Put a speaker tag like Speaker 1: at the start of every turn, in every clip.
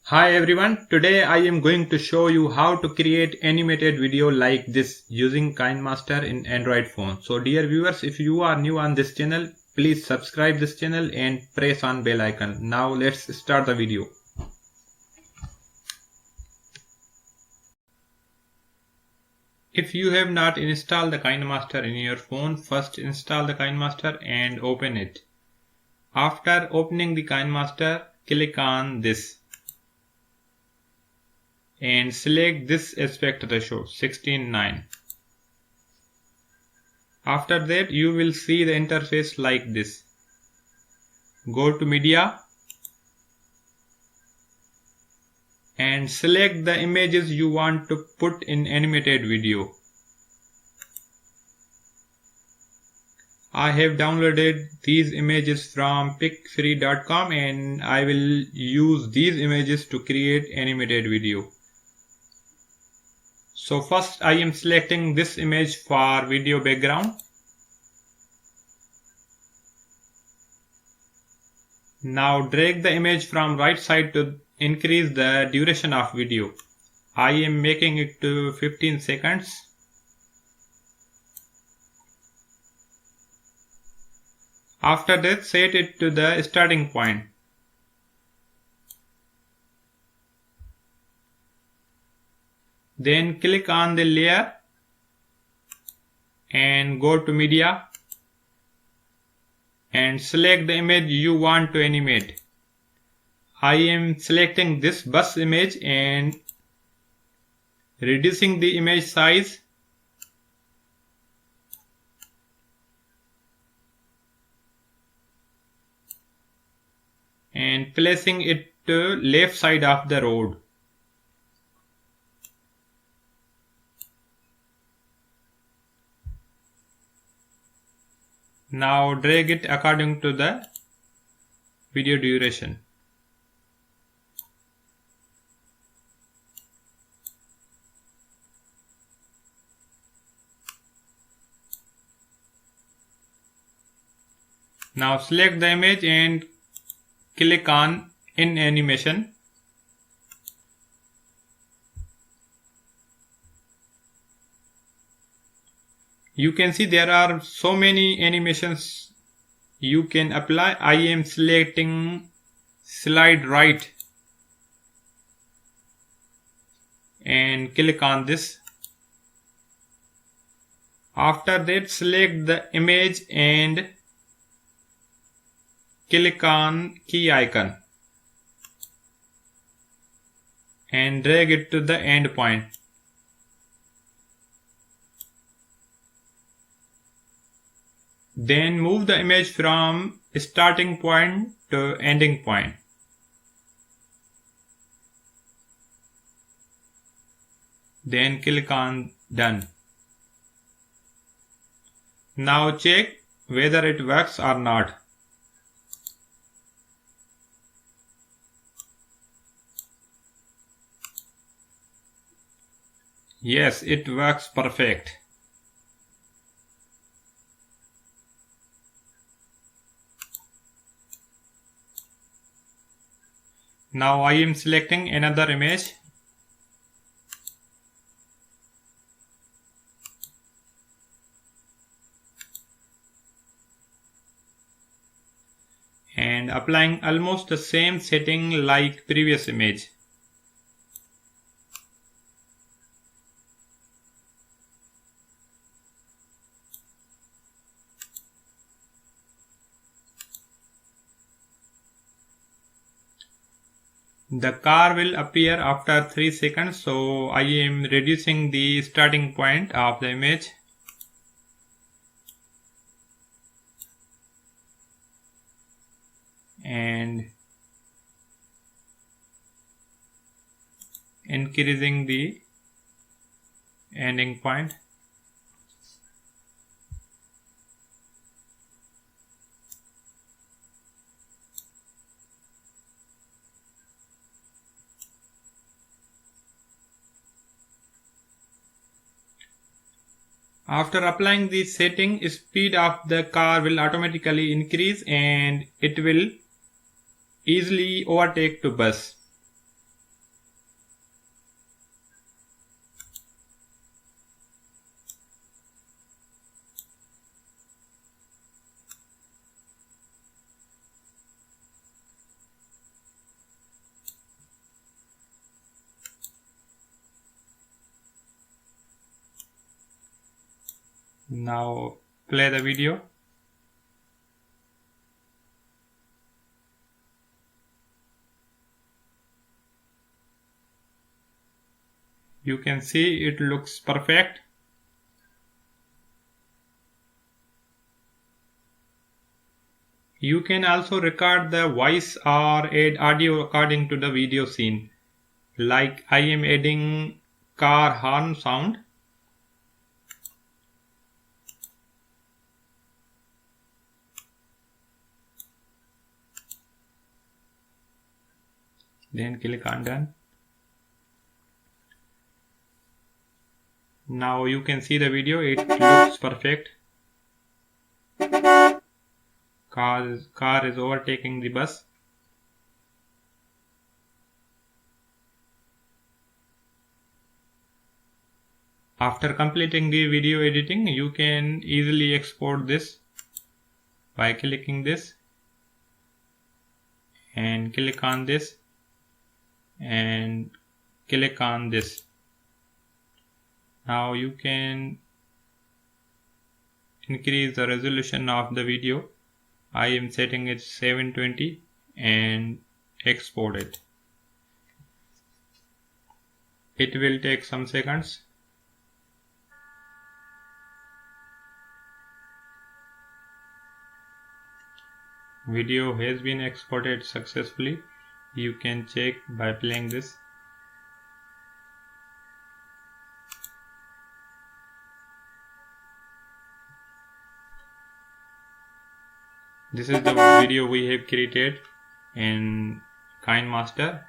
Speaker 1: Hi everyone, today I am going to show you how to create animated video like this using KineMaster in Android phone. So dear viewers, if you are new on this channel, please subscribe this channel and press on bell icon. Now let's start the video. If you have not installed the KineMaster in your phone, first install the KineMaster and open it. After opening the KineMaster, click on this and select this aspect ratio 16:9. After that you will see the interface like this. Go to media and select the images you want to put in animated video. I have downloaded these images from picfree.com and I will use these images to create animated video. So first I am selecting this image for video background. Now drag the image from right side to increase the duration of video. I am making it to 15 seconds. After that, set it to the starting point. Then click on the layer and go to media and select the image you want to animate. I am selecting this bus image and reducing the image size and placing it to left side of the road. Now drag it according to the video duration. Now select the image and click on in animation. You can see there are so many animations you can apply. I am selecting slide right and click on this. After that, select the image and click on key icon and drag it to the end point. Then move the image from starting point to ending point. Then click on done. Now check whether it works or not. Yes, it works perfect. Now I am selecting another image. And applying almost the same setting like previous image. The car will appear after 3 seconds, so I am reducing the starting point of the image. And increasing the ending point. After applying this setting, speed of the car will automatically increase and it will easily overtake to bus. Now play the video. You can see it looks perfect. You can also record the voice or add audio according to the video scene. Like I am adding car horn sound. Then click on done. Now you can see the video, it looks perfect. Car is overtaking the bus. After completing the video editing, you can easily export this by clicking this and click on this and click on this. Now you can increase the resolution of the video. I am setting it 720 and export it. It will take some seconds. Video has been exported successfully. You can check by playing this. This is the video we have created in KineMaster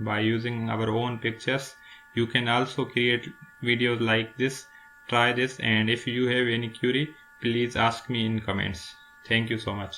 Speaker 1: by using our own pictures. You can also create videos like this. Try this, and if you have any query, please ask me in comments. Thank you so much.